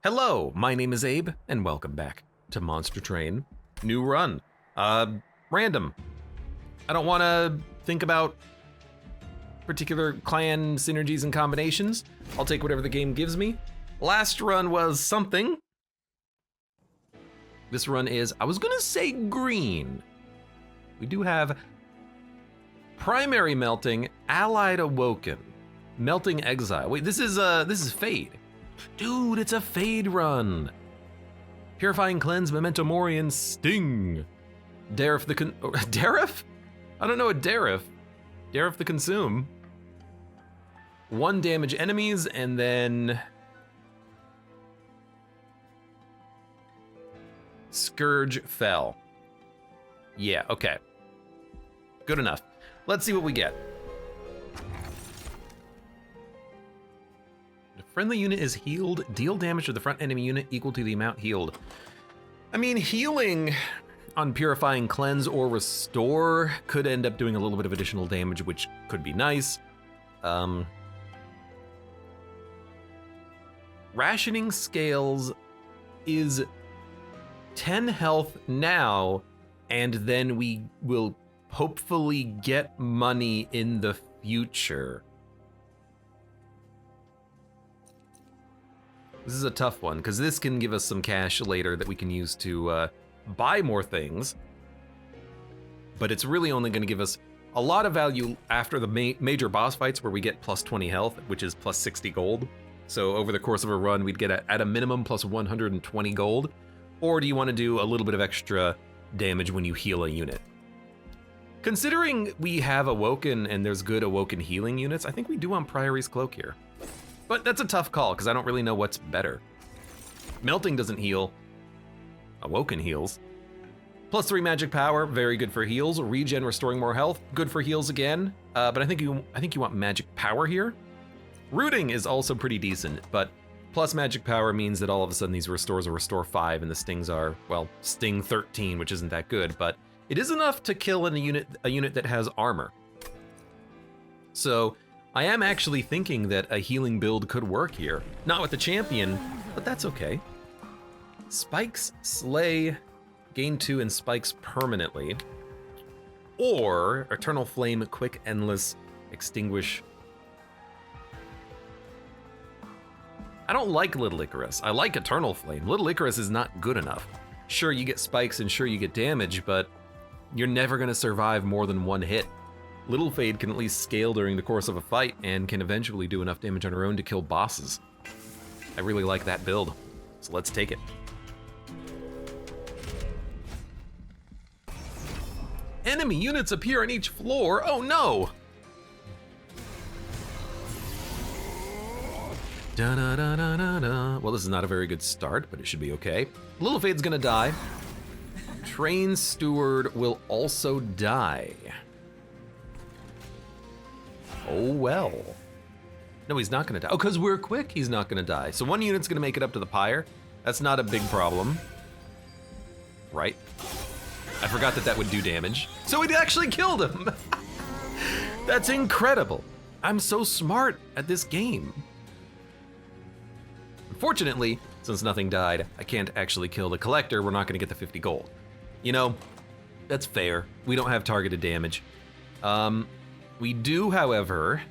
Hello, my name is Abe, and welcome back to Monster Train. New run. Random. I don't want to think about particular clan synergies and combinations. I'll take whatever the game gives me. Last run was something. This run is, I was gonna say green. We do have primary melting, allied awoken, melting exile. Wait, this is fade. Dude, it's a fade run. Purifying cleanse, memento mori, and sting. Darif the Darif? I don't know a Darif. Darif the consume. 1 damage enemies, and then Scourge fell. Yeah, okay. Good enough. Let's see what we get. The friendly unit is healed. Deal damage to the front enemy unit equal to the amount healed. I mean, healing on Purifying Cleanse or Restore could end up doing a little bit of additional damage, which could be nice. Rationing Scales is 10 health now, and then we will hopefully get money in the future. This is a tough one, because this can give us some cash later that we can use to buy more things, but it's really only going to give us a lot of value after the major boss fights where we get plus 20 health, which is plus 60 gold. So over the course of a run, we'd get at a minimum plus 120 gold. Or do you want to do a little bit of extra damage when you heal a unit? Considering we have Awoken and there's good Awoken healing units, I think we do want Priory's Cloak here. But that's a tough call, because I don't really know what's better. Melting doesn't heal. Awoken heals. Plus 3 magic power, very good for heals. Regen, restoring more health, good for heals again. But I think you want magic power here. Rooting is also pretty decent, but plus magic power means that all of a sudden these restores are restore 5 and the stings are, well, sting 13, which isn't that good, but it is enough to kill in a unit that has armor. So I am actually thinking that a healing build could work here. Not with the champion, but that's okay. Spikes slay, gain 2 and spikes permanently. Or Eternal Flame, quick, endless, extinguish. I don't like Little Icarus. I like Eternal Flame. Little Icarus is not good enough. Sure, you get spikes and sure you get damage, but you're never gonna survive more than 1 hit. Little Fade can at least scale during the course of a fight and can eventually do enough damage on her own to kill bosses. I really like that build, so let's take it. Enemy units appear on each floor. Oh no! Da-da-da-da-da-da. Well, this is not a very good start, but it should be okay. Little Fade's gonna die. Train Steward will also die. Oh well. No, he's not gonna die. Oh, because we're quick, he's not gonna die. So 1 unit's gonna make it up to the pyre. That's not a big problem. Right? I forgot that would do damage. So it actually killed him. That's incredible. I'm so smart at this game. Unfortunately, since nothing died, I can't actually kill the collector. We're not gonna get the 50 gold. You know, that's fair. We don't have targeted damage. We do, however,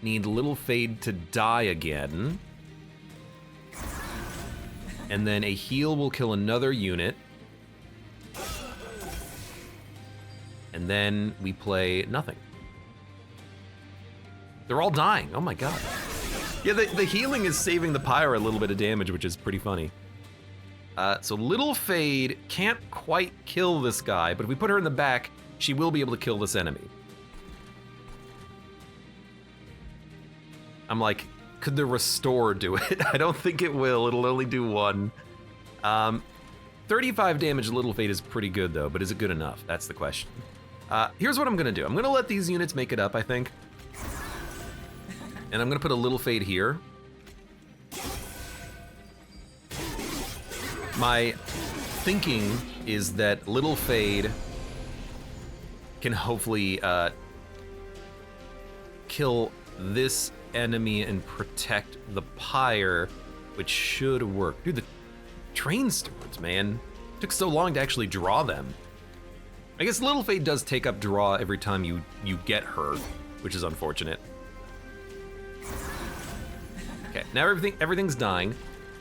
need Little Fade to die again. And then a heal will kill another unit. And then we play nothing. They're all dying, oh my god. Yeah, the healing is saving the pyre a little bit of damage, which is pretty funny. So Little Fade can't quite kill this guy, but if we put her in the back, she will be able to kill this enemy. I'm like, could the restore do it? I don't think it will, it'll only do 1. 35 damage Little Fade is pretty good though, but is it good enough? That's the question. Here's what I'm gonna do. I'm gonna let these units make it up, I think. And I'm gonna put a Little Fade here. My thinking is that Little Fade can hopefully kill this enemy and protect the pyre which should work. Dude, the train stewards, man. Took so long to actually draw them. I guess Little Fade does take up draw every time you get her, which is unfortunate. Okay, now everything's dying.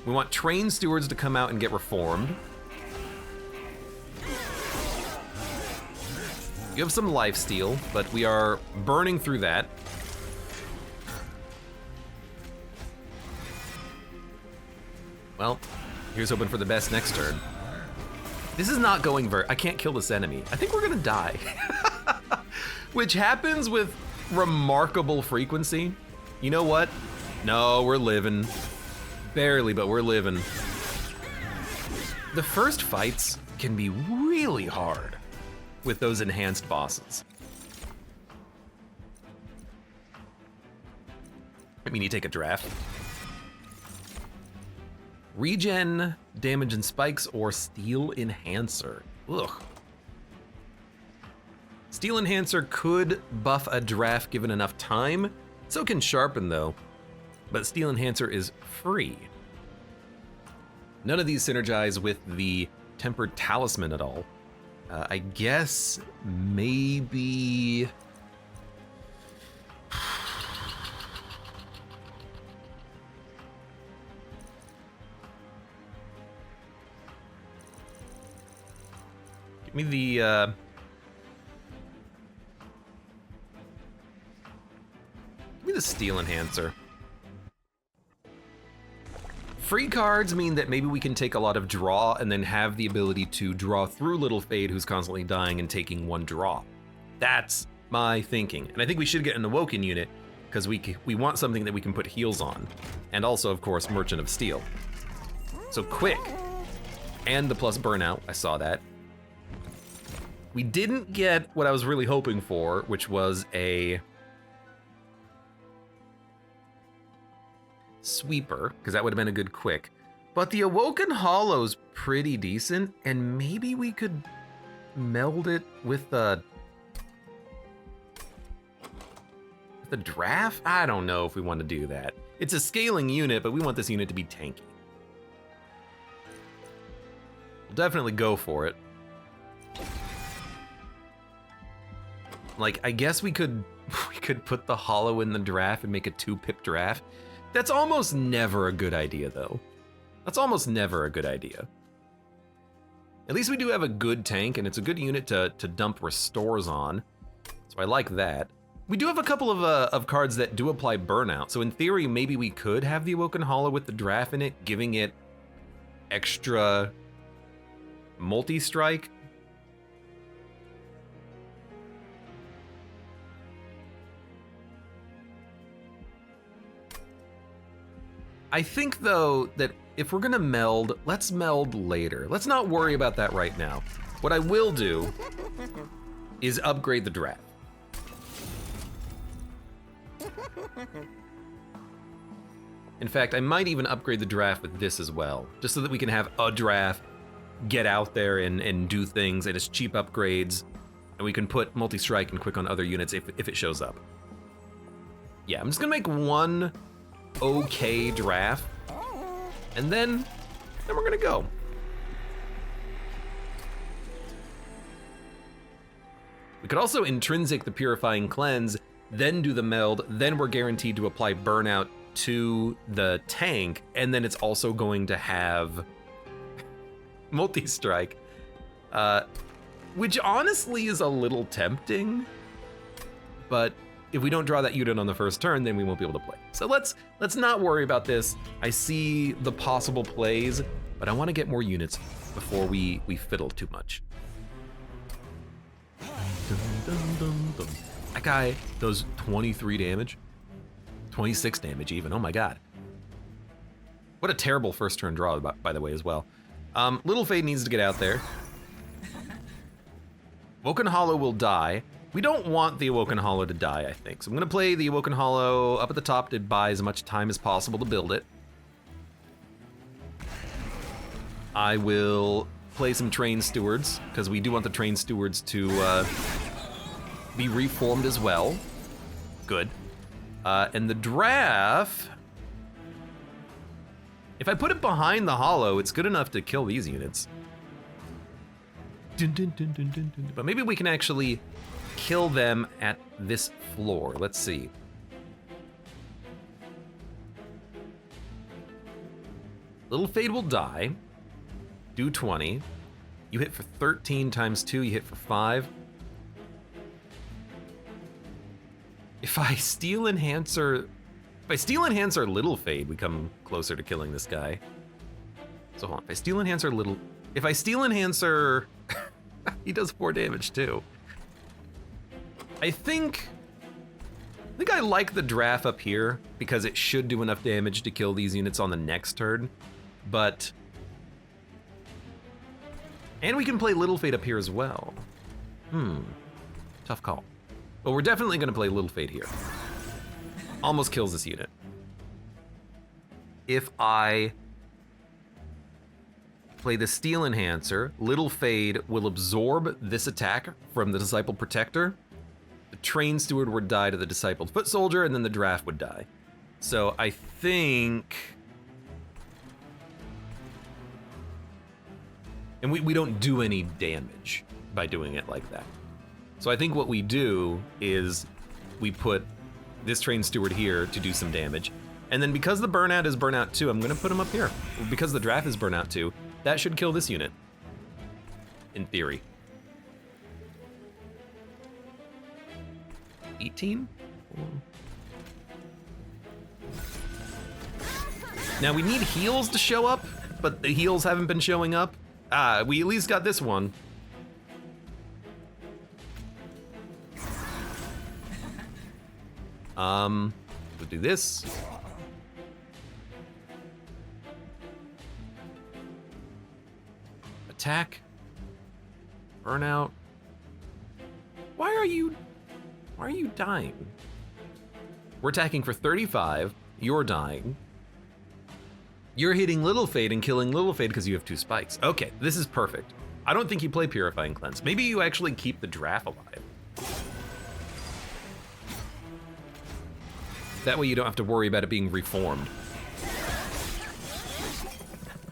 We want train stewards to come out and get reformed. You have some lifesteal, but we are burning through that. Well, here's hoping for the best next turn. This is not going very, I can't kill this enemy. I think we're gonna die. Which happens with remarkable frequency. You know what? No, we're living. Barely, but we're living. The first fights can be really hard with those enhanced bosses. I mean, you take a draft. Regen, damage and spikes, or steel enhancer. Ugh. Steel enhancer could buff a draft given enough time. So can sharpen though, but steel enhancer is free. None of these synergize with the tempered talisman at all. I guess maybe... Give me the, give me the steel enhancer. Free cards mean that maybe we can take a lot of draw and then have the ability to draw through Little Fade, who's constantly dying and taking one draw. That's my thinking. And I think we should get an Awoken unit because we want something that we can put heals on. And also, of course, Merchant of Steel. So quick. And the plus burnout, I saw that. We didn't get what I was really hoping for, which was a sweeper, because that would have been a good quick. But the Awoken Hollow's pretty decent, and maybe we could meld it with the draft? I don't know if we want to do that. It's a scaling unit, but we want this unit to be tanky. We'll definitely go for it. Like, I guess we could put the hollow in the draft and make a 2-pip draft. That's almost never a good idea, though. That's almost never a good idea. At least we do have a good tank, and it's a good unit to dump restores on. So I like that. We do have a couple of cards that do apply burnout. So in theory, maybe we could have the Awoken Hollow with the draft in it, giving it extra multi-strike. I think, though, that if we're gonna meld, let's meld later. Let's not worry about that right now. What I will do is upgrade the draft. In fact, I might even upgrade the draft with this as well, just so that we can have a draft, get out there and do things, and it's cheap upgrades, and we can put multi-strike and quick on other units if it shows up. Yeah, I'm just gonna make one okay draft, and then we're gonna go. We could also intrinsic the Purifying Cleanse, then do the meld, then we're guaranteed to apply burnout to the tank, and then it's also going to have multi-strike, which honestly is a little tempting, but if we don't draw that unit on the first turn, then we won't be able to play. So let's not worry about this. I see the possible plays, but I want to get more units before we fiddle too much. That guy does 23 damage, 26 damage even. Oh my god. What a terrible first turn draw, by the way, as well. Little Fade needs to get out there. Awoken Hollow will die. We don't want the Awoken Hollow to die, I think. So I'm gonna play the Awoken Hollow up at the top to buy as much time as possible to build it. I will play some Train Stewards, because we do want the Train Stewards to be reformed as well. Good. And the draft... If I put it behind the hollow, it's good enough to kill these units. Dun, dun, dun, dun, dun, dun. But maybe we can actually kill them at this floor. Let's see. Little Fade will die. Do 20. You hit for 13 times 2, you hit for 5. If I Steel Enhancer... If I Steel Enhancer Little Fade, we come closer to killing this guy. So hold on, if I Steel Enhancer Little... If I Steel Enhancer... he does 4 damage too. I think I like the draft up here because it should do enough damage to kill these units on the next turn, but... And we can play Little Fade up here as well. Tough call. But we're definitely gonna play Little Fade here. Almost kills this unit. If I play the Steel Enhancer, Little Fade will absorb this attack from the Disciple Protector. The Train Steward would die to the Discipled Foot Soldier, and then the draft would die. So I think... And we don't do any damage by doing it like that. So I think what we do is we put this Train Steward here to do some damage. And then because the Burnout is Burnout 2, I'm gonna put him up here. Because the draft is Burnout 2, that should kill this unit. In theory. 18? Now we need heals to show up, but the heals haven't been showing up. We at least got this one. We'll do this. Attack. Burnout. Why are you dying? We're attacking for 35. You're dying. You're hitting Little Fade and killing Little Fade because you have 2 spikes. Okay, this is perfect. I don't think you play Purifying Cleanse. Maybe you actually keep the draft alive. That way you don't have to worry about it being reformed.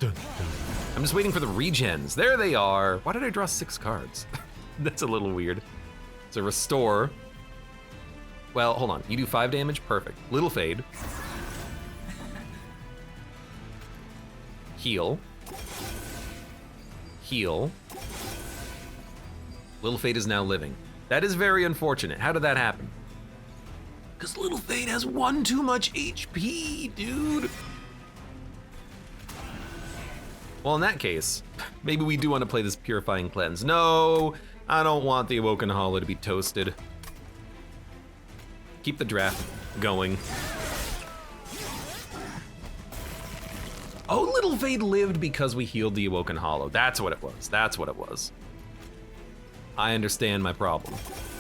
I'm just waiting for the regens. There they are. Why did I draw 6 cards? That's a little weird. So restore. Well, hold on. You do 5 damage? Perfect. Little Fade. Heal. Heal. Little Fade is now living. That is very unfortunate. How did that happen? Because Little Fade has 1 too much HP, dude. Well, in that case, maybe we do want to play this Purifying Cleanse. No, I don't want the Awoken Hollow to be toasted. Keep the draft going. Oh, Little Fade lived because we healed the Awoken Hollow. That's what it was. That's what it was. I understand my problem.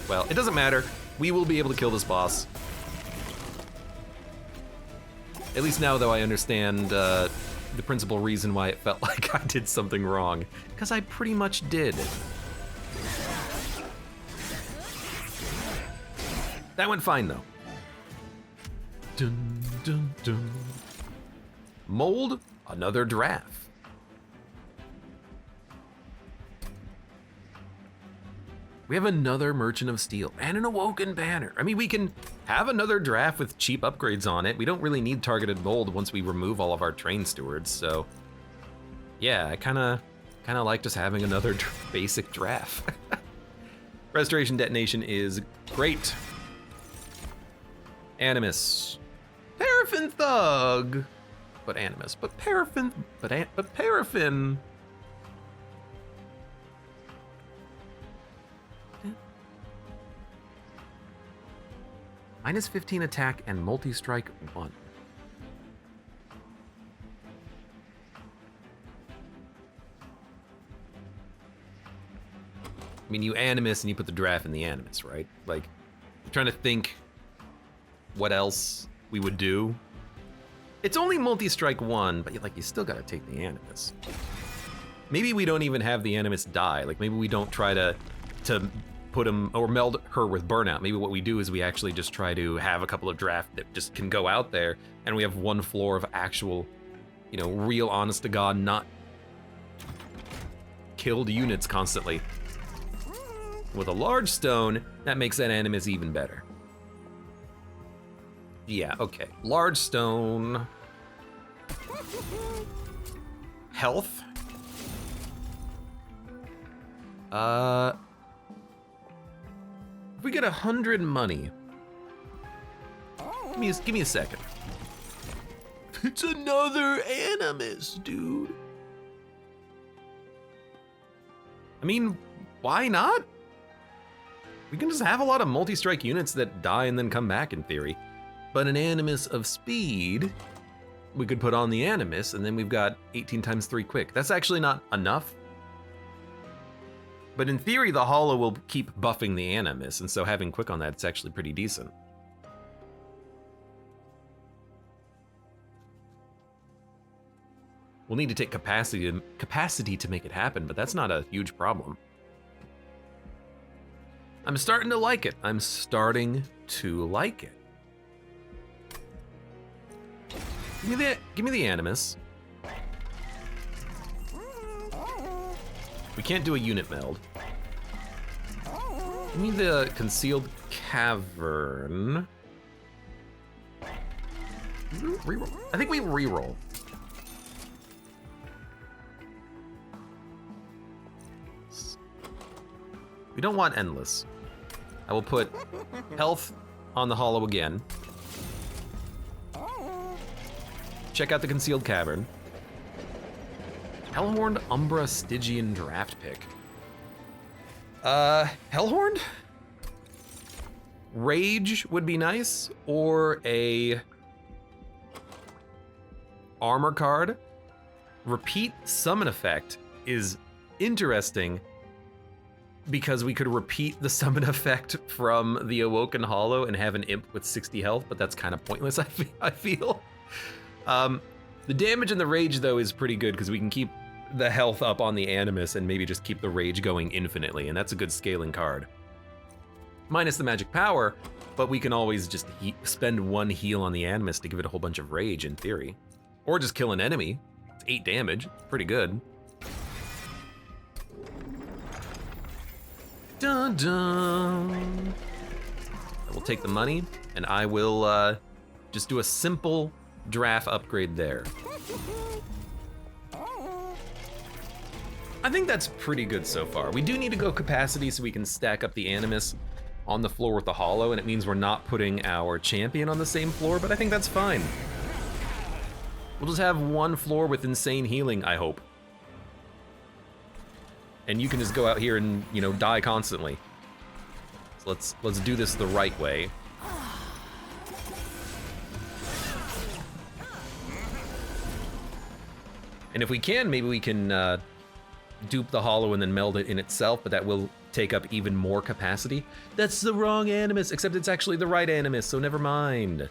Well, it doesn't matter. We will be able to kill this boss. At least now, though, I understand the principal reason why it felt like I did something wrong. Because I pretty much did. That went fine, though. Dun, dun, dun. Mold, another draft. We have another Merchant of Steel and an Awoken Banner. I mean, we can have another draft with cheap upgrades on it. We don't really need targeted mold once we remove all of our Train Stewards, so yeah, I kind of like just having another basic draft. Restoration Detonation is great. Animus. Paraffin Thug. But Animus. But Paraffin. But Paraffin. Minus 15 attack and multi-strike 1. I mean, you Animus and you put the draft in the Animus, right? Like, I'm trying to think what else we would do. It's only multi-strike 1, but like you still gotta take the Animus. Maybe we don't even have the Animus die. Like maybe we don't try to put him or meld her with Burnout. Maybe what we do is we actually just try to have a couple of draft that just can go out there, and we have 1 floor of actual you know, real honest to God, not killed units constantly. With a large stone, that makes that animus even better. Yeah, okay. Large stone. Health. If we get 100 money. Give me a second. It's another animus, dude. I mean, why not? We can just have a lot of multi-strike units that die and then come back in theory. But an animus of speed, we could put on the animus and then we've got 18 times 3 quick. That's actually not enough. But in theory, the hollow will keep buffing the animus, and so having quick on that, it's actually pretty decent. We'll need to take capacity to make it happen, but that's not a huge problem. I'm starting to like it. I'm starting to like it. Give me the animus. We can't do a unit meld. Give me the concealed cavern. Reroll. I think we reroll. We don't want endless. I will put health on the hollow again. Check out the concealed cavern. Hellhorned Umbra Stygian draft pick. Hellhorned? Rage would be nice, or a armor card. Repeat summon effect is interesting because we could repeat the summon effect from the Awoken Hollow and have an imp with 60 health, but that's kind of pointless, I feel. The damage and the rage, though, is pretty good because we can keep the health up on the animus and maybe just keep the rage going infinitely, and that's a good scaling card. Minus the magic power, but we can always just spend 1 heal on the animus to give it a whole bunch of rage in theory. Or just kill an enemy. It's 8 damage, pretty good. Dun dun. I will take the money, and I will just do a simple draft upgrade there. I think that's pretty good so far. We do need to go capacity so we can stack up the animus on the floor with the hollow, and it means we're not putting our champion on the same floor, but I think that's fine. We'll just have 1 floor with insane healing, I hope. And you can just go out here and, you know, die constantly. So let's do this the right way. And if we can, maybe we can dupe the hollow and then meld it in itself, but that will take up even more capacity. That's the wrong animus, except it's actually the right animus, so never mind.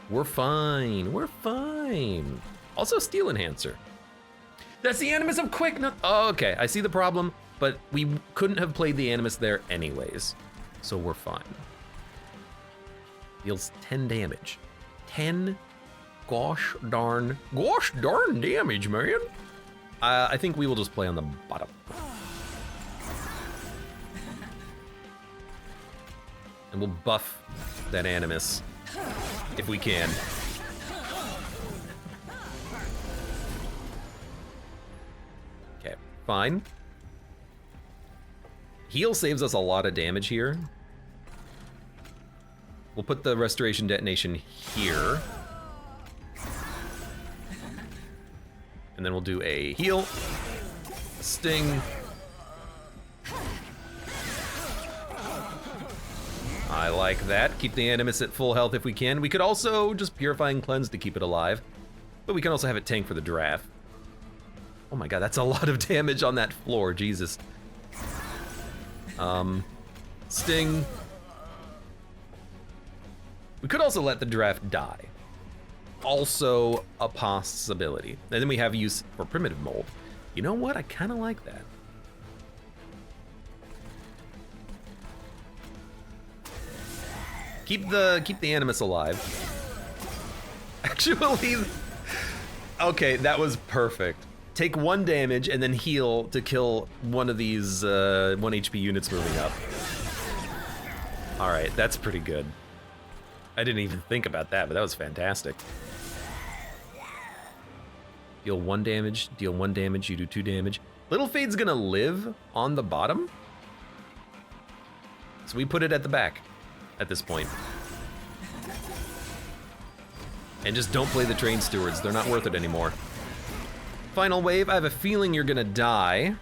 We're fine, we're fine. Also Steel Enhancer. That's the animus of quick, oh, okay, I see the problem, but we couldn't have played the animus there anyways, so we're fine. Deals 10 damage. 10 gosh darn damage, man. I think we will just play on the bottom. And we'll buff that animus if we can. Okay, fine. Heal saves us a lot of damage here. We'll put the restoration detonation here. And then we'll do a heal, a sting. I like that. Keep the animus at full health if we can. We could also just Purify and Cleanse to keep it alive, but we can also have it tank for the draft. Oh my god, that's a lot of damage on that floor, Jesus. Sting. We could also let the draft die. Also a possibility. And then we have use for primitive mold. You know what? I kind of like that. Keep the animus alive. Actually, Okay, that was perfect. Take 1 damage and then heal to kill one of these 1 HP units moving up. All right, that's pretty good. I didn't even think about that, but that was fantastic. Deal 1 damage, deal 1 damage, you do 2 damage. Little Fade's gonna live on the bottom. So we put it at the back at this point. And just don't play the train stewards, they're not worth it anymore. Final wave, I have a feeling you're gonna die.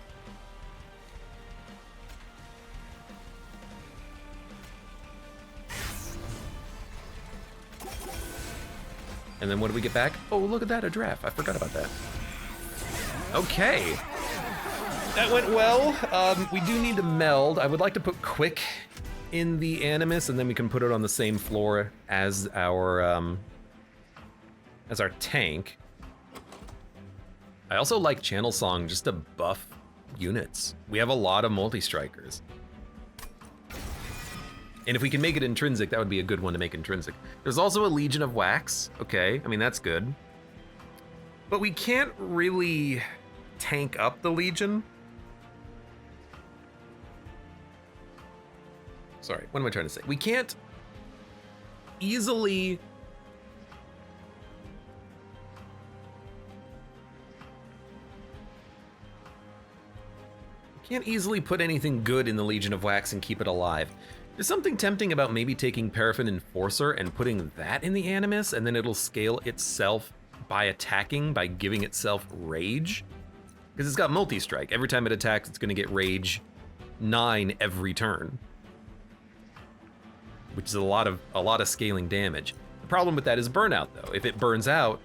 And then what do we get back? Oh, look at that, a draft. I forgot about that. Okay. That went well. We do need to meld. I would like to put Quick in the Animus, and then we can put it on the same floor as our tank. I also like Channel Song just to buff units. We have a lot of multi-strikers. And if we can make it intrinsic, that would be a good one to make intrinsic. There's also a Legion of Wax. Okay, I mean, that's good. But we can't really tank up the Legion. Sorry, what am I trying to say? We can't easily... Can't easily put anything good in the Legion of Wax and keep it alive. There's something tempting about maybe taking Paraffin Enforcer and putting that in the Animus, and then it'll scale itself by attacking, by giving itself Rage. Because it's got multi-strike. Every time it attacks, it's gonna get Rage 9 every turn. Which is a lot of scaling damage. The problem with that is burnout, though. If it burns out,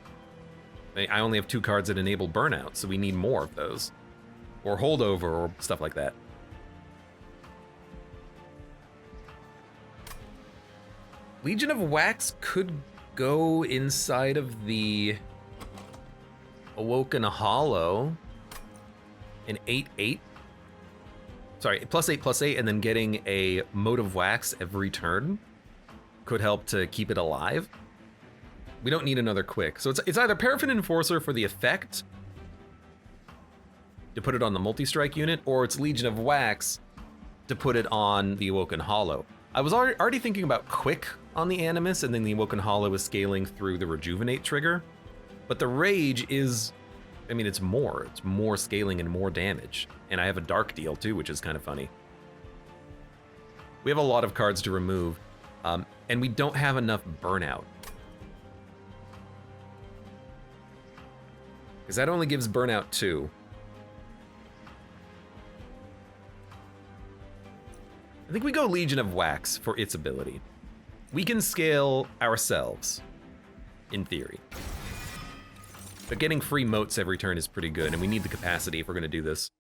I only have 2 cards that enable burnout, so we need more of those. Or holdover, or stuff like that. Legion of Wax could go inside of the Awoken Hollow. An 8/8. Sorry, +8/+8, and then getting a Mote of Wax every turn could help to keep it alive. We don't need another Quick. So it's either Paraffin Enforcer for the effect, to put it on the multi-strike unit, or it's Legion of Wax to put it on the Awoken Hollow. I was already thinking about Quick on the Animus, and then the Awoken Hollow is scaling through the Rejuvenate trigger. But the Rage is, I mean, it's more scaling and more damage. And I have a Dark Deal too, which is kind of funny. We have a lot of cards to remove, and we don't have enough burnout. Because that only gives burnout 2. I think we go Legion of Wax for its ability. We can scale ourselves, in theory. But getting free motes every turn is pretty good, and we need the capacity if we're gonna do this.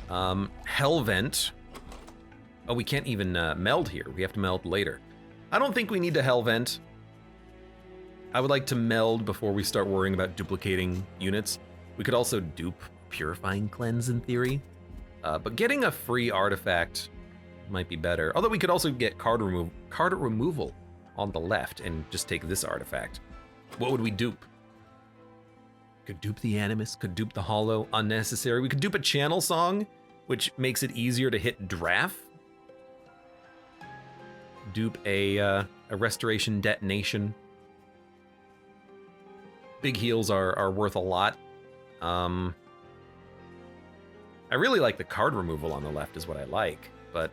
Hellvent. Oh, we can't even meld here. We have to meld later. I don't think we need to Hellvent. I would like to meld before we start worrying about duplicating units. We could also dupe Purifying Cleanse in theory. But getting a free artifact might be better. Although we could also get card removal on the left and just take this artifact. What would we dupe? Could dupe the Animus, could dupe the Hollow, unnecessary. We could dupe a Channel Song, which makes it easier to hit Draft. Dupe a Restoration Detonation. Big heals are worth a lot. I really like the card removal on the left is what I like, but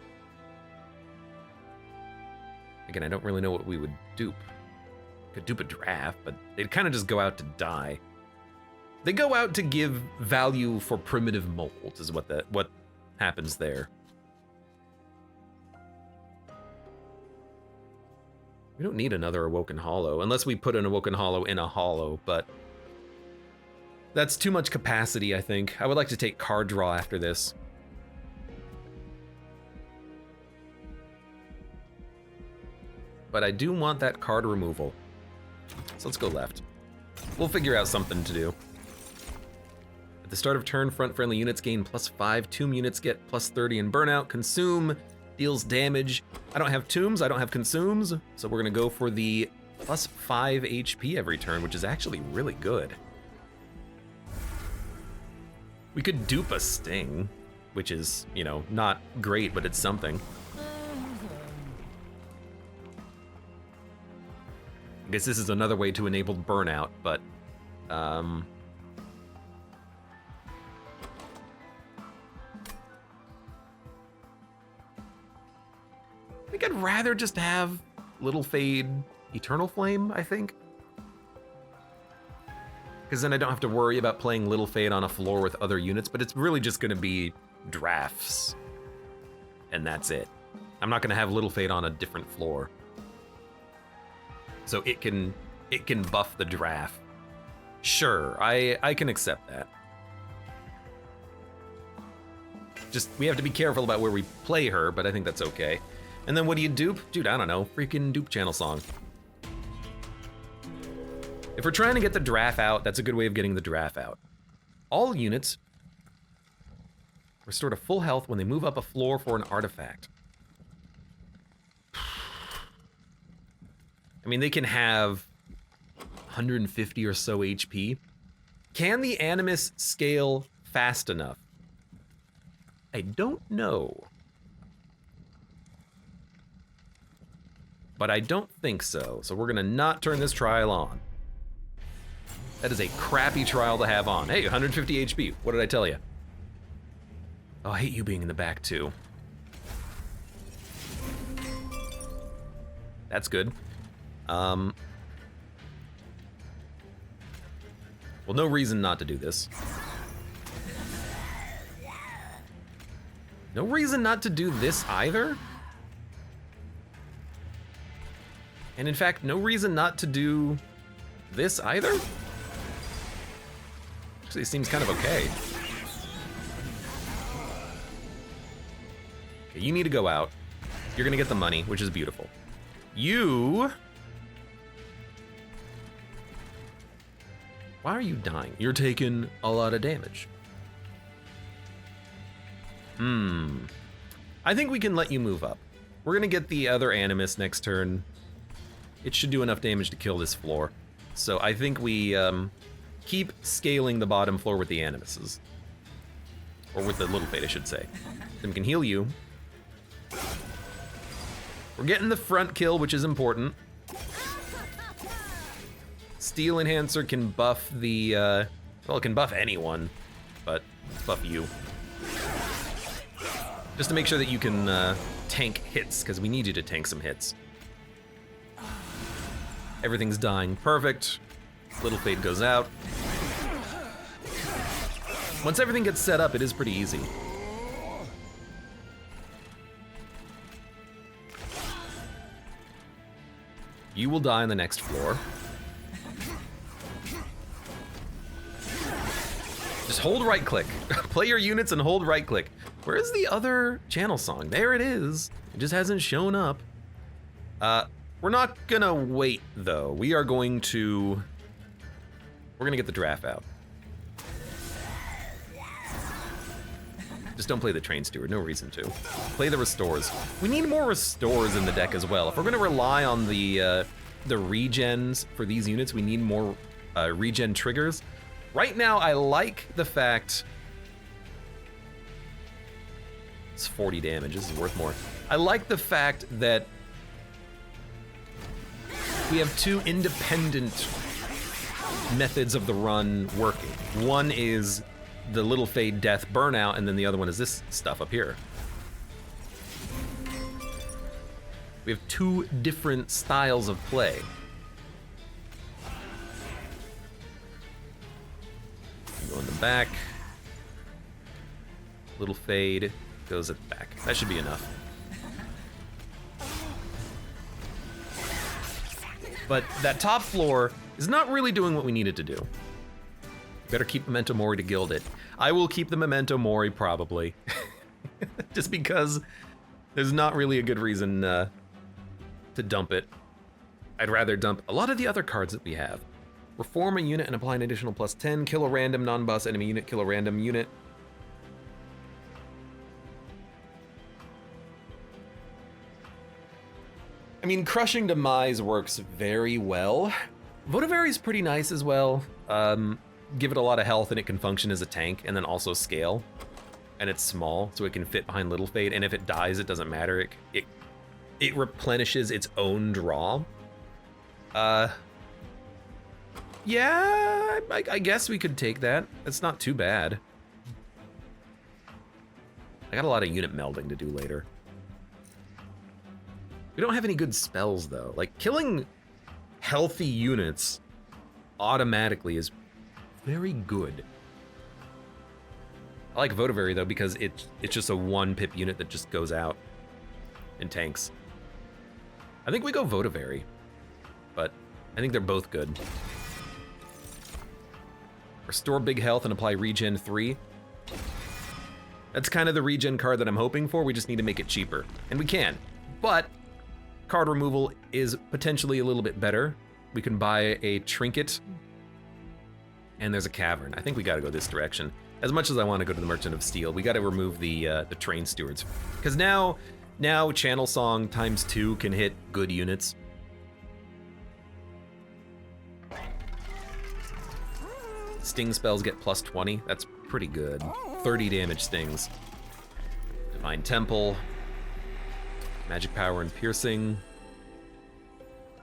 again, I don't really know what we would dupe. Could dupe a Draft, but they'd kind of just go out to die. They go out to give value for primitive molds is what happens there. We don't need another Awoken Hollow, unless we put an Awoken Hollow in a Hollow, but that's too much capacity, I think. I would like to take card draw after this. But I do want that card removal. So let's go left. We'll figure out something to do. At the start of turn, front-friendly units gain +5. Tomb units get +30 in burnout. Consume deals damage. I don't have tombs, I don't have consumes, so we're gonna go for the plus 5 HP every turn, which is actually really good. We could dupe a Sting, which is, you know, not great, but it's something. I guess this is another way to enable burnout, but I think I'd rather just have Little Fade Eternal Flame, I think. Because then I don't have to worry about playing Little Fade on a floor with other units, but it's really just gonna be drafts. And that's it. I'm not gonna have Little Fade on a different floor. So it can buff the draft. Sure, I can accept that. Just, we have to be careful about where we play her, but I think that's okay. And then what do you dupe? Dude, I don't know, freaking dupe channel song. If we're trying to get the draft out, that's a good way of getting the draft out. All units restore to full health when they move up a floor for an artifact. I mean, they can have 150 or so HP. Can the Animus scale fast enough? I don't know. But I don't think so. So we're gonna not turn this trial on. That is a crappy trial to have on. Hey, 150 HP. What did I tell you? Oh, I hate you being in the back too. That's good. Well, no reason not to do this. No reason not to do this either. And in fact, no reason not to do this either. Actually, it seems kind of okay. Okay, you need to go out. You're gonna get the money, which is beautiful. You... Why are you dying? You're taking a lot of damage. I think we can let you move up. We're gonna get the other Animus next turn. It should do enough damage to kill this floor. So I think we keep scaling the bottom floor with the Animuses. Or with the Little Fate, I should say. Then we can heal you. We're getting the front kill, which is important. Steel Enhancer can buff the, well, it can buff anyone, but let's buff you. Just to make sure that you can tank hits, because we need you to tank some hits. Everything's dying. Perfect. Little Fade goes out. Once everything gets set up, it is pretty easy. You will die on the next floor. Just hold right click. Play your units and hold right click. Where is the other channel song? There it is. It just hasn't shown up. We're not gonna wait though. We're gonna get the draft out. Just don't play the Train Steward, no reason to. Play the Restores. We need more Restores in the deck as well. If we're gonna rely on the regens for these units, we need more regen triggers. Right now, I like the fact... It's 40 damage, this is worth more. I like the fact that we have two independent methods of the run working. One is the Little Fade Death Burnout, and then the other one is this stuff up here. We have two different styles of play. Go in the back. Little Fade goes at the back. That should be enough. But that top floor is not really doing what we need it to do. Better keep Memento Mori to gild it. I will keep the Memento Mori probably. Just because there's not really a good reason to dump it. I'd rather dump a lot of the other cards that we have. Reform a unit and apply an additional +10. Kill a random non-boss enemy unit. Kill a random unit. I mean, Crushing Demise works very well. Votivary's pretty nice as well. Give it a lot of health and it can function as a tank and then also scale. And it's small, so it can fit behind Little Fade, and if it dies, it doesn't matter. It replenishes its own draw. Yeah, I guess we could take that. It's not too bad. I got a lot of unit melding to do later. We don't have any good spells, though. Like, killing healthy units automatically is very good. I like Votavary, though, because it's just a 1-pip unit that just goes out and tanks. I think we go Votavary, but I think they're both good. Restore big health and apply regen 3. That's kind of the regen card that I'm hoping for. We just need to make it cheaper, and we can. But card removal is potentially a little bit better. We can buy a trinket, and there's a cavern. I think we got to go this direction. As much as I want to go to the Merchant of Steel, we got to remove the Train Stewards, because now Channel Song ×2 can hit good units. Sting spells get plus 20. That's pretty good. 30 damage stings. Divine Temple. Magic Power and Piercing.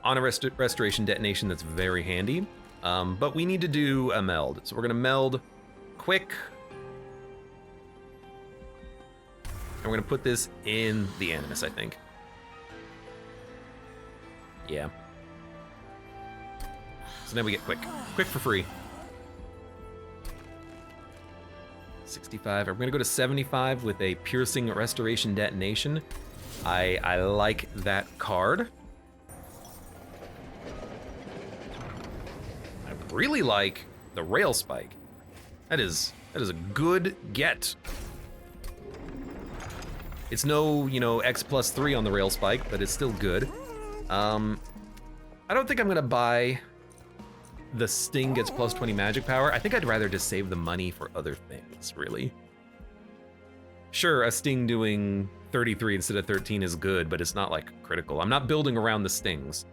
Honor Restoration Detonation, that's very handy. But we need to do a meld. So we're going to meld quick. And we're going to put this in the Animus, I think. Yeah. So now we get quick. Quick for free. 65. We're gonna go to 75 with a Piercing Restoration Detonation. I like that card. I really like the Rail Spike. That is a good get. It's no, X plus 3 on the Rail Spike, but it's still good. I don't think I'm gonna buy the Sting gets plus 20 magic power. I think I'd rather just save the money for other things, really. Sure, a Sting doing 33 instead of 13 is good, but it's not like critical. I'm not building around the Stings.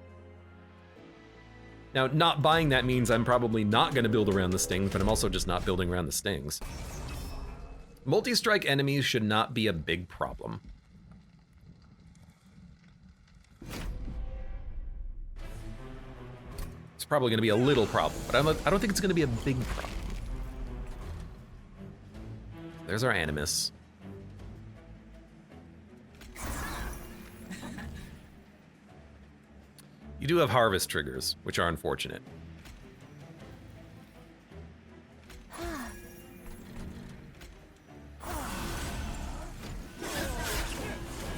Now, not buying that means I'm probably not going to build around the Stings, but I'm also just not building around the Stings. Multi-strike enemies should not be a big problem. It's probably going to be a little problem, but I don't think it's going to be a big problem. There's our Animus. You do have harvest triggers, which are unfortunate.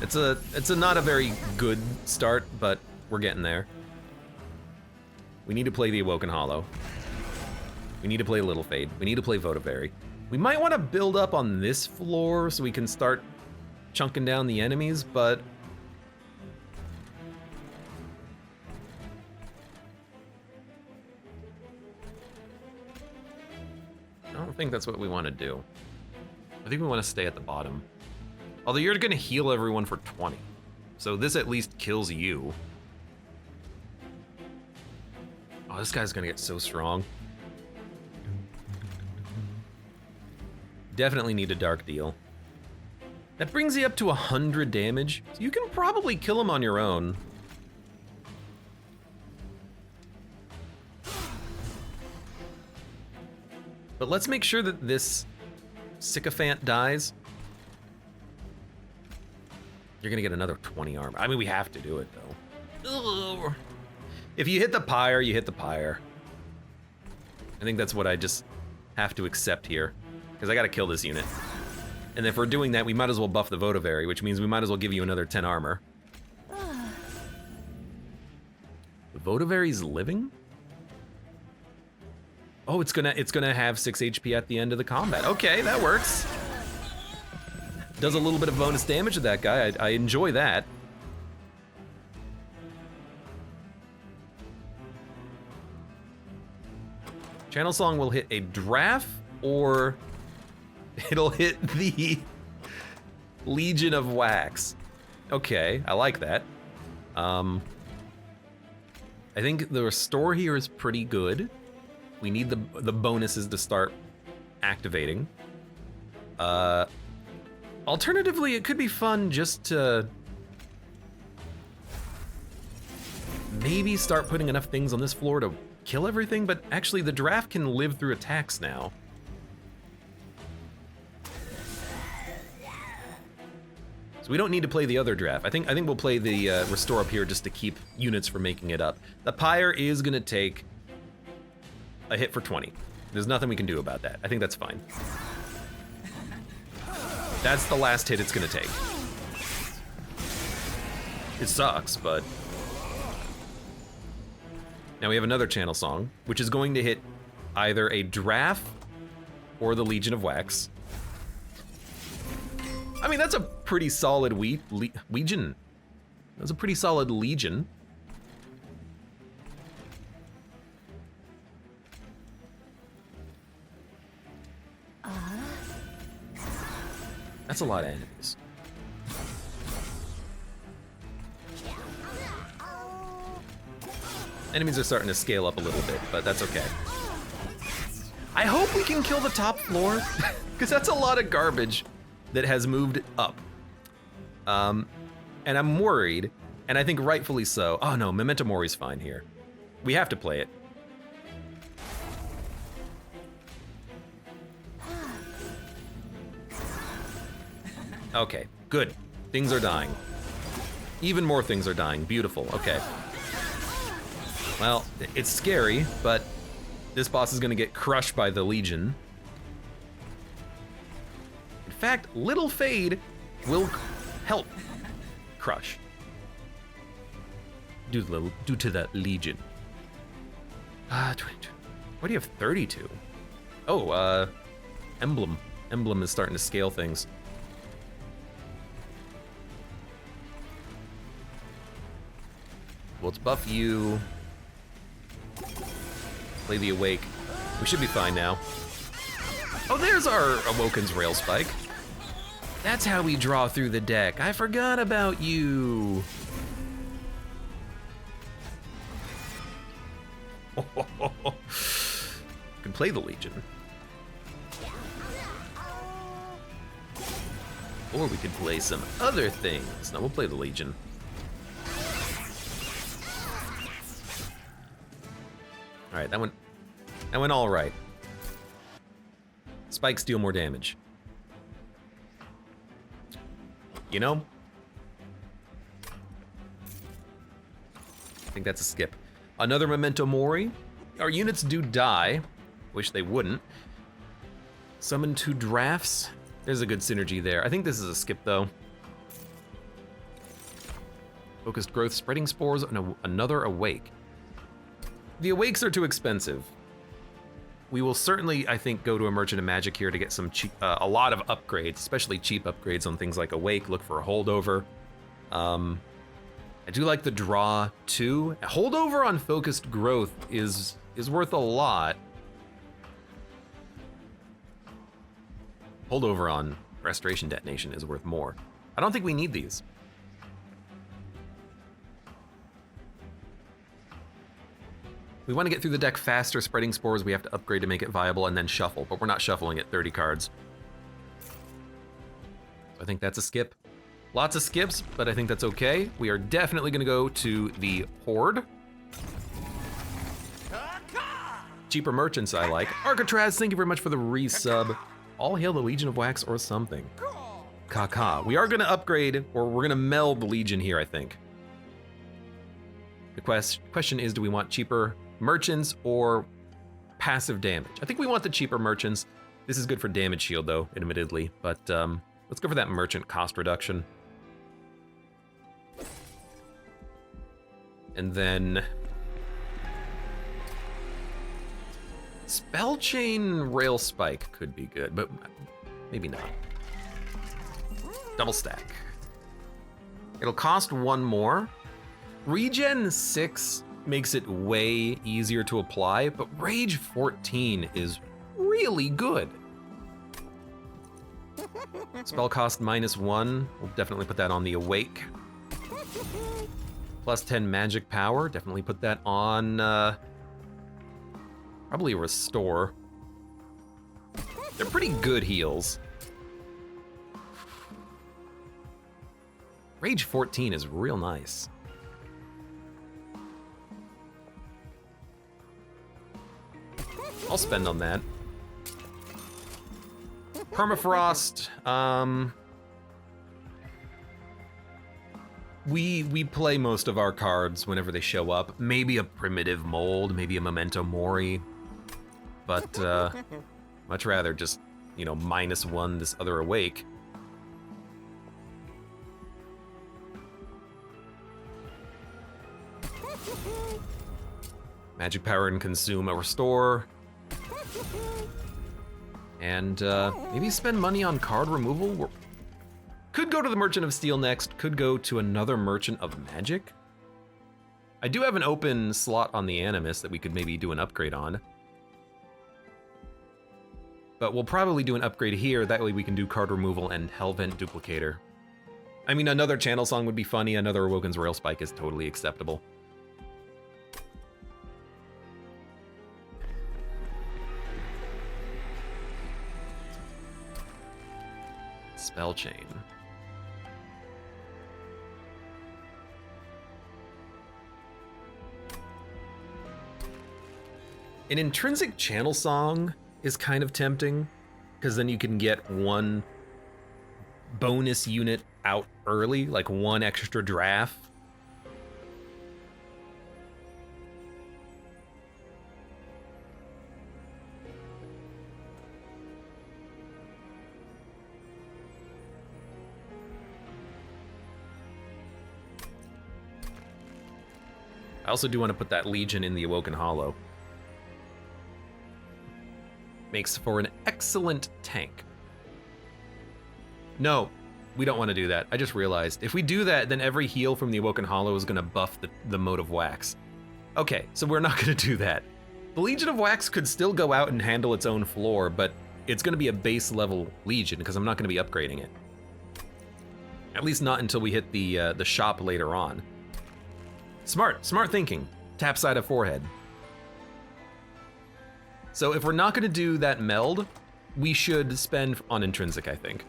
It's a not a very good start, but we're getting there. We need to play the Awoken Hollow. We need to play Little Fade. We need to play Votavary. We might want to build up on this floor so we can start chunking down the enemies, but I don't think that's what we want to do. I think we want to stay at the bottom. Although you're going to heal everyone for 20. So this at least kills you. Oh, this guy's going to get so strong. Definitely need a dark deal. That brings you up to 100 damage. So you can probably kill him on your own. But let's make sure that this sycophant dies. You're gonna get another 20 armor. I mean, we have to do it though. Ugh. If you hit the pyre, you hit the pyre. I think that's what I just have to accept here, because I gotta kill this unit. And if we're doing that, we might as well buff the Votavary, which means we might as well give you another 10 armor. The Votavary's living? Oh, it's gonna have 6 HP at the end of the combat. Okay, that works. Does a little bit of bonus damage to that guy. I enjoy that. Channel Song will hit a draft, or it'll hit the Legion of Wax. Okay, I like that. I think the restore here is pretty good. We need the bonuses to start activating. Alternatively, it could be fun just to maybe start putting enough things on this floor to kill everything, but actually the draft can live through attacks now. So we don't need to play the other draft. I think we'll play the restore up here just to keep units from making it up. The pyre is gonna take a hit for 20. There's nothing we can do about that. I think that's fine. That's the last hit it's gonna take. It sucks, but... Now we have another channel song, which is going to hit either a draft or the Legion of Wax. I mean, that's a pretty solid Legion. That's a pretty solid Legion. That's a lot of enemies. Enemies are starting to scale up a little bit, but that's okay. I hope we can kill the top floor, because that's a lot of garbage that has moved up. And I'm worried, and I think rightfully so. Oh no, Memento Mori's fine here. We have to play it. Okay, good. Things are dying. Even more things are dying. Beautiful, okay. Well, it's scary, but this boss is gonna get crushed by the Legion. In fact, Little Fade will help crush. Due to the Legion. 22. Why do you have 32? Oh, Emblem. Emblem is starting to scale things. Well, let's buff you. Play the Awake. We should be fine now. Oh, there's our Awoken's Rail Spike. That's how we draw through the deck. I forgot about you. Can play the Legion. Or we could play some other things. No, we'll play the Legion. All right, that went all right. Spikes deal more damage. You know? I think that's a skip. Another Memento Mori. Our units do die. Wish they wouldn't. Summon 2 drafts. There's a good synergy there. I think this is a skip though. Focused growth, spreading spores, and another Awake. The Awakes are too expensive. We will certainly, I think, go to a Merchant of Magic here to get some cheap, a lot of upgrades, especially cheap upgrades on things like Awake. Look for a Holdover. I do like the draw too. Holdover on Focused Growth is worth a lot. Holdover on Restoration Detonation is worth more. I don't think we need these. We want to get through the deck faster. Spreading Spores we have to upgrade to make it viable and then shuffle, but we're not shuffling at 30 cards. So I think that's a skip. Lots of skips, but I think that's okay. We are definitely going to go to the Horde. Cheaper merchants I like. Arcatraz, thank you very much for the resub. All hail the Legion of Wax or something. Kaka. We are going to upgrade, or we're going to meld the Legion here, I think. The question is, do we want cheaper merchants or passive damage? I think we want the cheaper merchants. This is good for damage shield though, admittedly, but let's go for that merchant cost reduction. And then Spell Chain Rail Spike could be good, but maybe not. Double stack. It'll cost 1 more. Regen 6 makes it way easier to apply, but Rage 14 is really good. Spell cost -1. We'll definitely put that on the Awake. Plus 10 magic power. Definitely put that on, probably restore. They're pretty good heals. Rage 14 is real nice. I'll spend on that. Permafrost, we play most of our cards whenever they show up. Maybe a primitive mold, maybe a memento mori, but much rather just, you know, -1 this other awake. Magic power and consume a restore. And maybe spend money on card removal. Could go to the Merchant of Steel next, could go to another Merchant of Magic. I do have an open slot on the Animus that we could maybe do an upgrade on. But we'll probably do an upgrade here, that way we can do card removal and Hellvent Duplicator. I mean, another Channel Song would be funny, another Awoken's Rail Spike is totally acceptable. Spell Chain. An intrinsic Channel Song is kind of tempting, because then you can get one bonus unit out early, like one extra draft. I also do want to put that Legion in the Awoken Hollow. Makes for an excellent tank. No, we don't want to do that. I just realized, if we do that, then every heal from the Awoken Hollow is going to buff the Mote of Wax. Okay, so we're not going to do that. The Legion of Wax could still go out and handle its own floor, but it's going to be a base level Legion, because I'm not going to be upgrading it. At least not until we hit the shop later on. Smart thinking. Tap side of forehead. So if we're not gonna do that meld, we should spend on intrinsic, I think.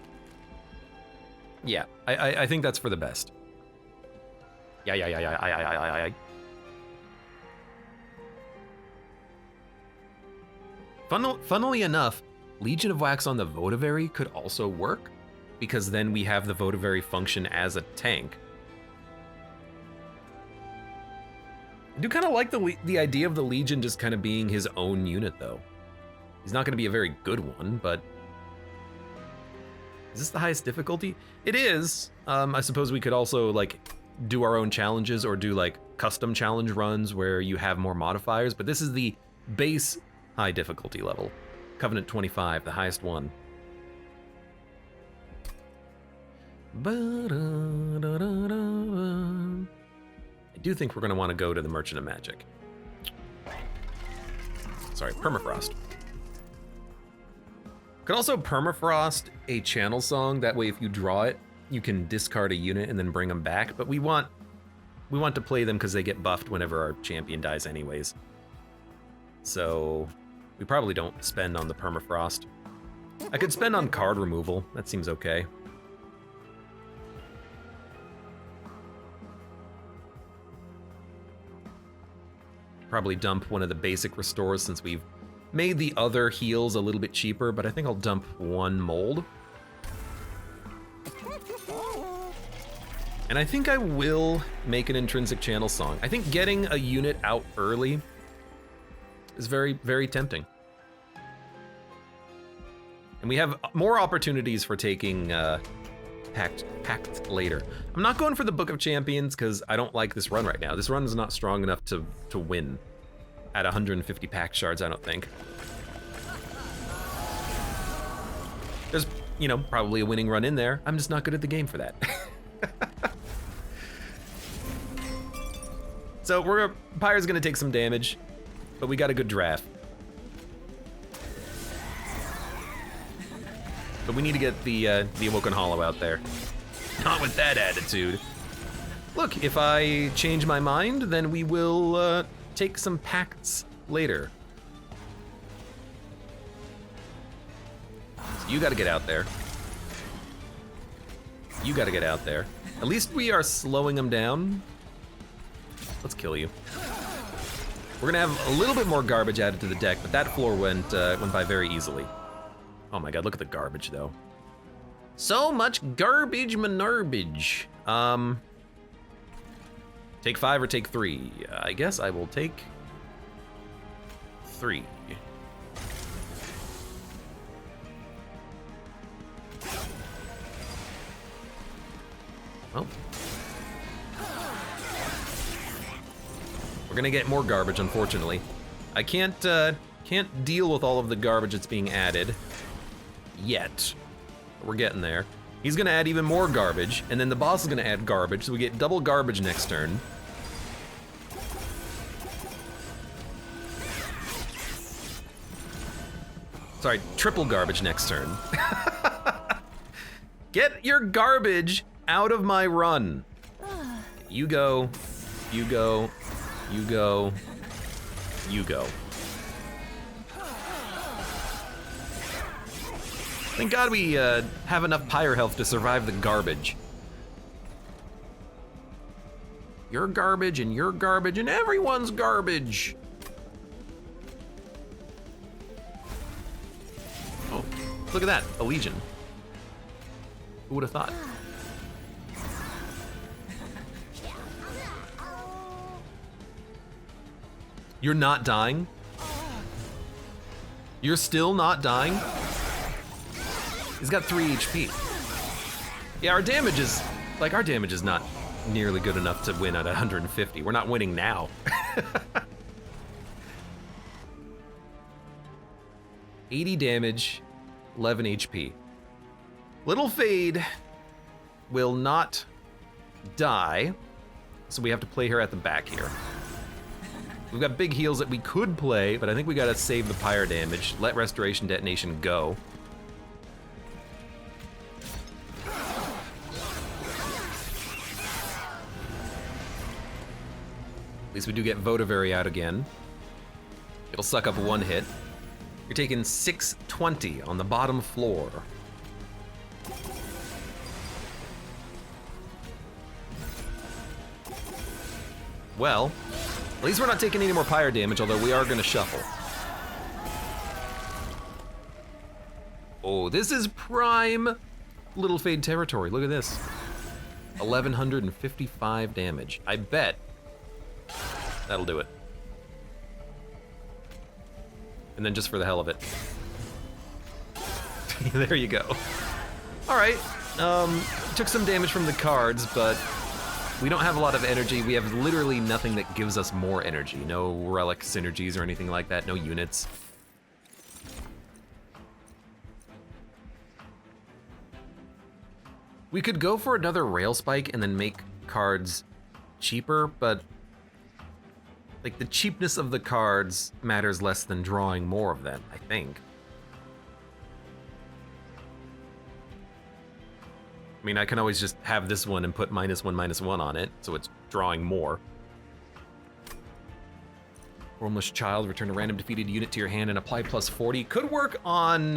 Yeah, I think that's for the best. Yeah. Funnily enough, Legion of Wax on the Votavary could also work, because then we have the Votavary function as a tank. I do kind of like the idea of the Legion just kind of being his own unit, though. He's not going to be a very good one, but... Is this the highest difficulty? It is. I suppose we could also, like, do our own challenges or do, like, custom challenge runs where you have more modifiers, but this is the base high difficulty level. Covenant 25, the highest one. I do think we're going to want to go to the Merchant of Magic. Sorry, Permafrost. Could also Permafrost a Channel Song, that way if you draw it, you can discard a unit and then bring them back, but we want to play them because they get buffed whenever our champion dies anyways. So we probably don't spend on the Permafrost. I could spend on card removal, that seems okay. Probably dump one of the basic restores since we've made the other heals a little bit cheaper, but I think I'll dump one mold. And I think I will make an intrinsic Channel Song. I think getting a unit out early is very, very tempting. And we have more opportunities for taking Pact later. I'm not going for the Book of Champions because I don't like this run right now. This run is not strong enough to win at 150 Pact shards, I don't think. There's, you know, probably a winning run in there. I'm just not good at the game for that. So Pyre's gonna take some damage, but we got a good draft. But we need to get the Awoken Hollow out there. Not with that attitude. Look, if I change my mind, then we will take some pacts later. So you gotta get out there. You gotta get out there. At least we are slowing them down. Let's kill you. We're gonna have a little bit more garbage added to the deck, but that floor went by very easily. Oh my god, look at the garbage though. So much garbage manarbage. Take 5 or take 3? I guess I will take 3. Oh. We're gonna get more garbage, unfortunately. I can't deal with all of the garbage that's being added yet. We're getting there. He's gonna add even more garbage, and then the boss is gonna add garbage, so we get double garbage next turn. Sorry, triple garbage next turn. Get your garbage out of my run. You go, you go, you go, you go. Thank God we have enough pyre health to survive the garbage. Your garbage and your garbage and everyone's garbage. Oh, look at that, a legion. Who would have thought? You're not dying? You're still not dying? He's got 3 HP. Yeah, our damage is not nearly good enough to win at 150. We're not winning now. 80 damage, 11 HP. Little Fade will not die, so we have to play her at the back here. We've got big heals that we could play, but I think we gotta save the pyre damage, let Restoration Detonation go. At least we do get Votivary out again. It'll suck up 1 hit. You're taking 620 on the bottom floor. Well, at least we're not taking any more pyre damage, although we are gonna shuffle. Oh, this is prime Little Fade territory. Look at this. 1155 damage. I bet that'll do it. And then just for the hell of it. There you go. All right, took some damage from the cards, but we don't have a lot of energy. We have literally nothing that gives us more energy. No relic synergies or anything like that, no units. We could go for another rail spike and then make cards cheaper, but like the cheapness of the cards matters less than drawing more of them, I think. I mean, I can always just have this one and put -1/-1 on it, so it's drawing more. Formless Child, return a random defeated unit to your hand and apply +40. Could work on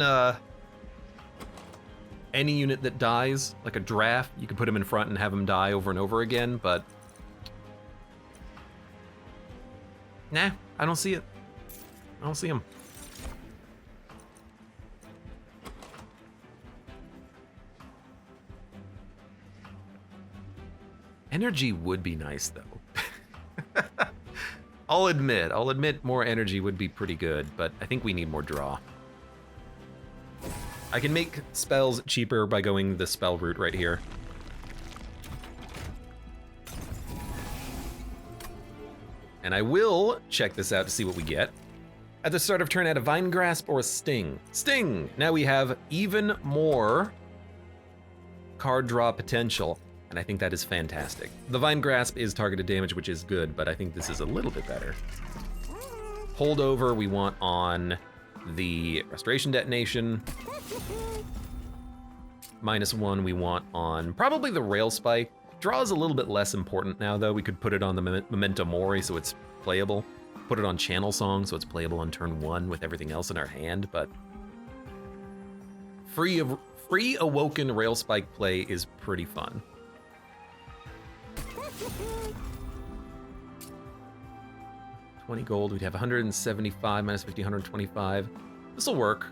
any unit that dies, like a draft. You could put him in front and have him die over and over again, but nah, I don't see it. I don't see him. Energy would be nice, though. I'll admit more energy would be pretty good, but I think we need more draw. I can make spells cheaper by going the spell route right here. And I will check this out to see what we get. At the start of turn, add a Vine Grasp or a Sting. Sting! Now we have even more card draw potential, and I think that is fantastic. The Vine Grasp is targeted damage, which is good, but I think this is a little bit better. Holdover we want on the Restoration Detonation. -1 we want on probably the Rail Spike, Draw is a little bit less important now, though. We could put it on the Memento Mori so it's playable. Put it on Channel Song so it's playable on turn 1 with everything else in our hand, but free Awoken Railspike play is pretty fun. $20 gold, we'd have 175 minus 50, 125. This'll work.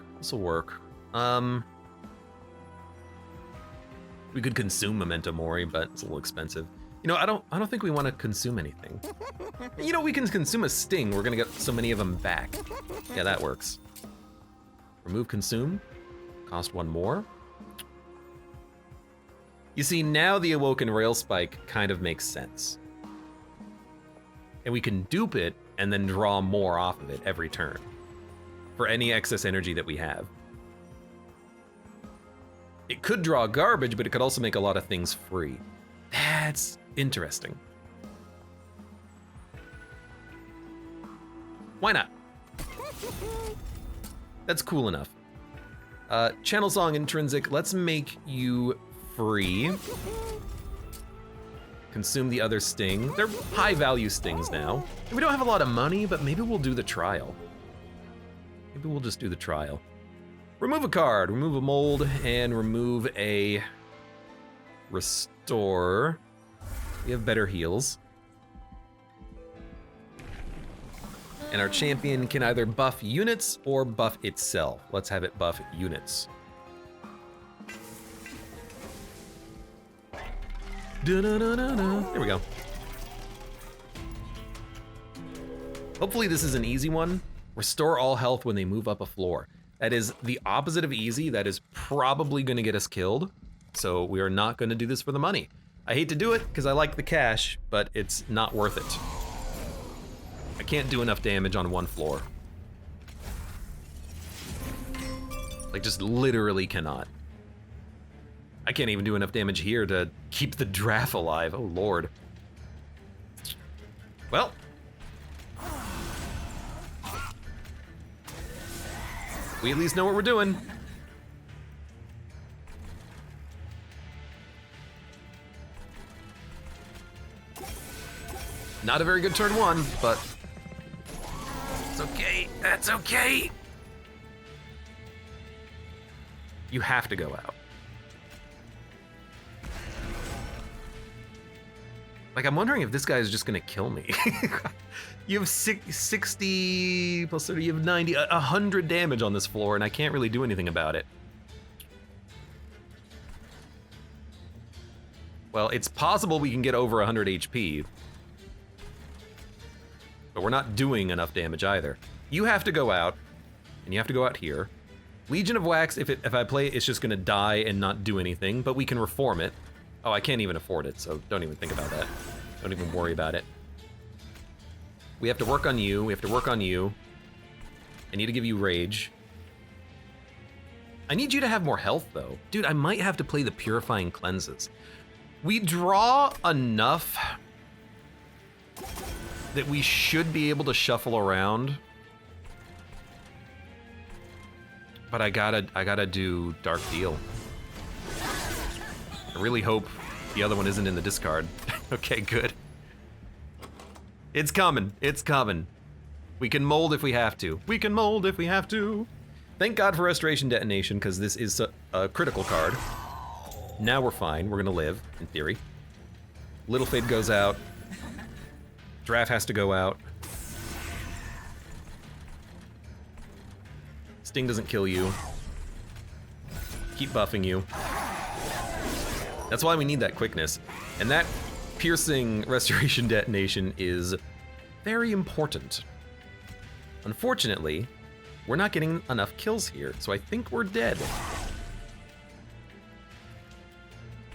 We could consume Memento Mori, but it's a little expensive. You know, I don't think we want to consume anything. You know, we can consume a sting. We're gonna get so many of them back. Yeah, that works. Remove consume. Cost 1 more. You see, now the Awoken Railspike kind of makes sense. And we can dupe it and then draw more off of it every turn for any excess energy that we have. It could draw garbage, but it could also make a lot of things free. That's interesting. Why not? That's cool enough. Channel Song Intrinsic, let's make you free. Consume the other sting. They're high value stings now. We don't have a lot of money, but maybe we'll do the trial. Maybe we'll just do the trial. Remove a card, remove a mold, and remove a restore. We have better heals. And our champion can either buff units or buff itself. Let's have it buff units. There we go. Hopefully this is an easy one. Restore all health when they move up a floor. That is the opposite of easy. That is probably gonna get us killed. So we are not gonna do this for the money. I hate to do it because I like the cash, but it's not worth it. I can't do enough damage on 1 floor. Like, just literally cannot. I can't even do enough damage here to keep the draft alive. Oh, Lord. Well. We at least know what we're doing. Not a very good turn 1, but it's okay. That's okay. You have to go out. Like, I'm wondering if this guy is just gonna kill me. You have 60 plus 30, you have 90, 100 damage on this floor, and I can't really do anything about it. Well, it's possible we can get over 100 HP, but we're not doing enough damage either. You have to go out, and you have to go out here. Legion of Wax, if I play it, it's just gonna die and not do anything, but we can reform it. Oh, I can't even afford it, so don't even think about that. Don't even worry about it. We have to work on you, we have to work on you. I need to give you rage. I need you to have more health, though. Dude, I might have to play the Purifying Cleanses. We draw enough that we should be able to shuffle around. But I gotta do Dark Deal. I really hope the other one isn't in the discard. Okay, good. It's coming, it's coming. We can mold if we have to. We can mold if we have to. Thank God for Restoration Detonation, because this is a critical card. Now we're fine, we're gonna live, in theory. Little Fade goes out. Draft has to go out. Sting doesn't kill you. Keep buffing you. That's why we need that quickness. And that piercing Restoration Detonation is very important. Unfortunately, we're not getting enough kills here, so I think we're dead.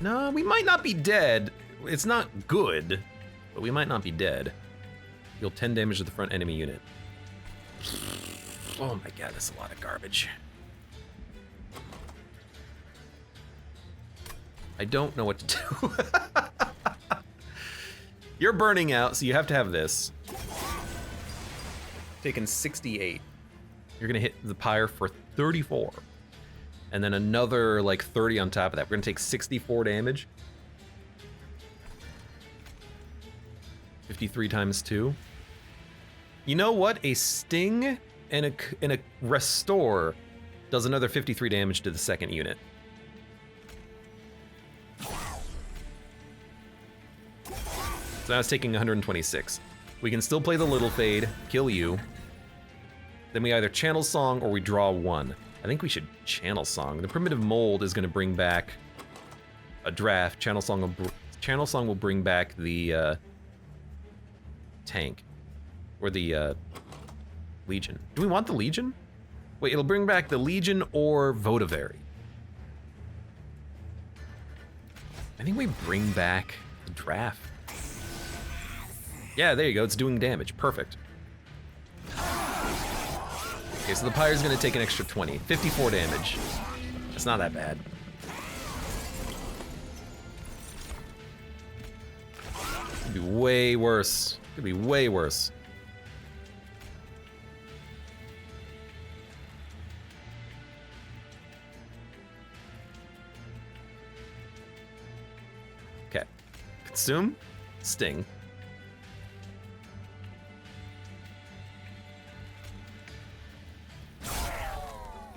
No, we might not be dead. It's not good, but we might not be dead. Deal 10 damage to the front enemy unit. Oh my god, that's a lot of garbage. I don't know what to do. You're burning out, so you have to have this. Taking 68. You're gonna hit the pyre for 34. And then another like 30 on top of that. We're gonna take 64 damage. 53 times 2. You know what? A sting and a restore does another 53 damage to the second unit. So now it's taking 126. We can still play the Little Fade, kill you. Then we either Channel Song or we draw 1. I think we should Channel Song. The Primitive Mold is going to bring back a draft. Channel Song will bring back the tank. Or the Legion. Do we want the Legion? Wait, it'll bring back the Legion or Votivary. I think we bring back the draft. Yeah, there you go. It's doing damage. Perfect. Okay, so the Pyre's gonna take an extra 20. 54 damage. That's not that bad. Could be way worse. Could be way worse. Okay. Consume. Sting.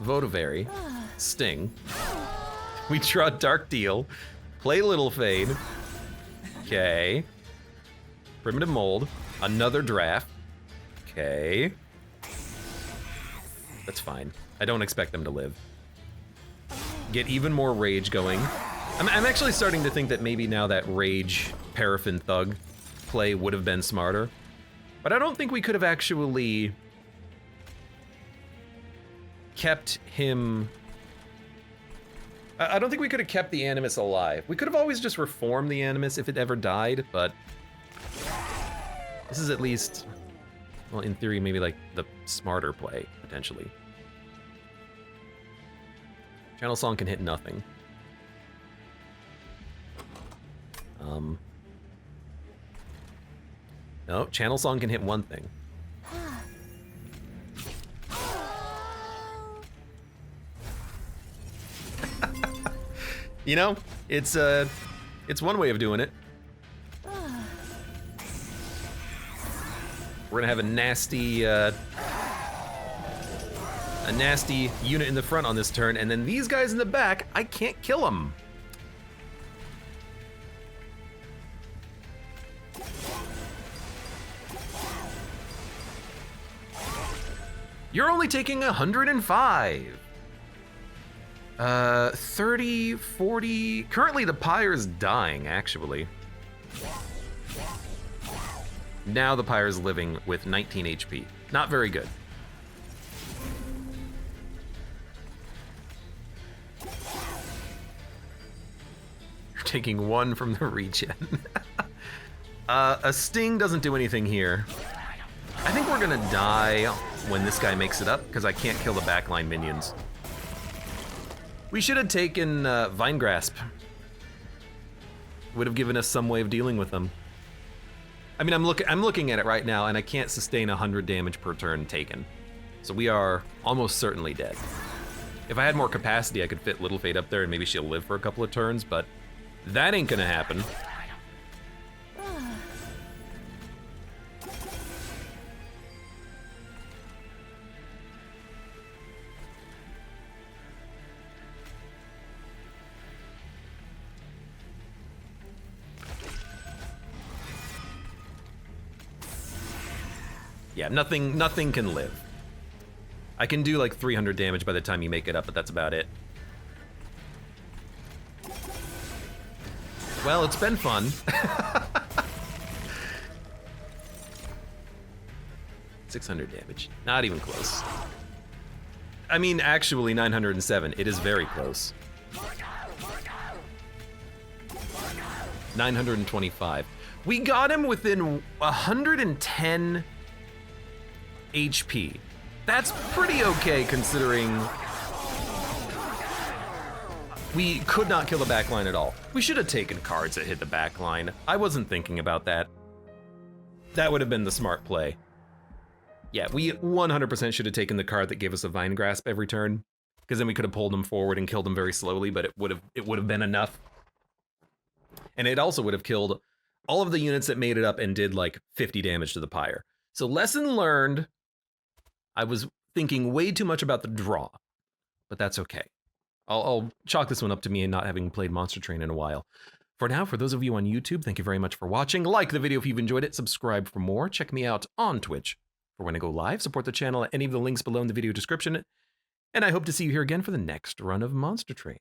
Votivary, Sting. We draw Dark Deal, play Little Fade. Okay. Primitive Mold, another draft. Okay. That's fine. I don't expect them to live. Get even more rage going. I'm actually starting to think that maybe now that rage Paraffin Thug play would have been smarter. But I don't think we could have actually kept him... I don't think we could have kept the Animus alive. We could have always just reformed the Animus if it ever died, but this is at least, well, in theory, maybe like the smarter play, potentially. Channel Song can hit nothing. No, Channel Song can hit one thing. You know, it's one way of doing it. We're gonna have a nasty unit in the front on this turn, and then these guys in the back, I can't kill them. You're only taking 105. 30, 40... Currently the Pyre's dying, actually. Now the Pyre's living with 19 HP. Not very good. You're taking 1 from the regen. A Sting doesn't do anything here. I think we're gonna die when this guy makes it up, because I can't kill the backline minions. We should have taken Vine Grasp. Would have given us some way of dealing with them. I mean, I'm looking at it right now, and I can't sustain 100 damage per turn taken. So we are almost certainly dead. If I had more capacity, I could fit Little Fade up there, and maybe she'll live for a couple of turns, but that ain't gonna happen. Yeah, nothing can live. I can do like 300 damage by the time you make it up, but that's about it. Well, it's been fun. 600 damage, not even close. I mean, actually 907, it is very close. 925. We got him within 110 HP. That's pretty okay considering we could not kill the backline at all. We should have taken cards that hit the backline. I wasn't thinking about that. That would have been the smart play. Yeah, we 100% should have taken the card that gave us a Vine Grasp every turn, because then we could have pulled them forward and killed them very slowly, but it would have been enough. And it also would have killed all of the units that made it up and did like 50 damage to the pyre. So lesson learned, I was thinking way too much about the draw, but that's okay. I'll chalk this one up to me and not having played Monster Train in a while. For now, for those of you on YouTube, thank you very much for watching. Like the video if you've enjoyed it, subscribe for more. Check me out on Twitch for when I go live. Support the channel at any of the links below in the video description. And I hope to see you here again for the next run of Monster Train.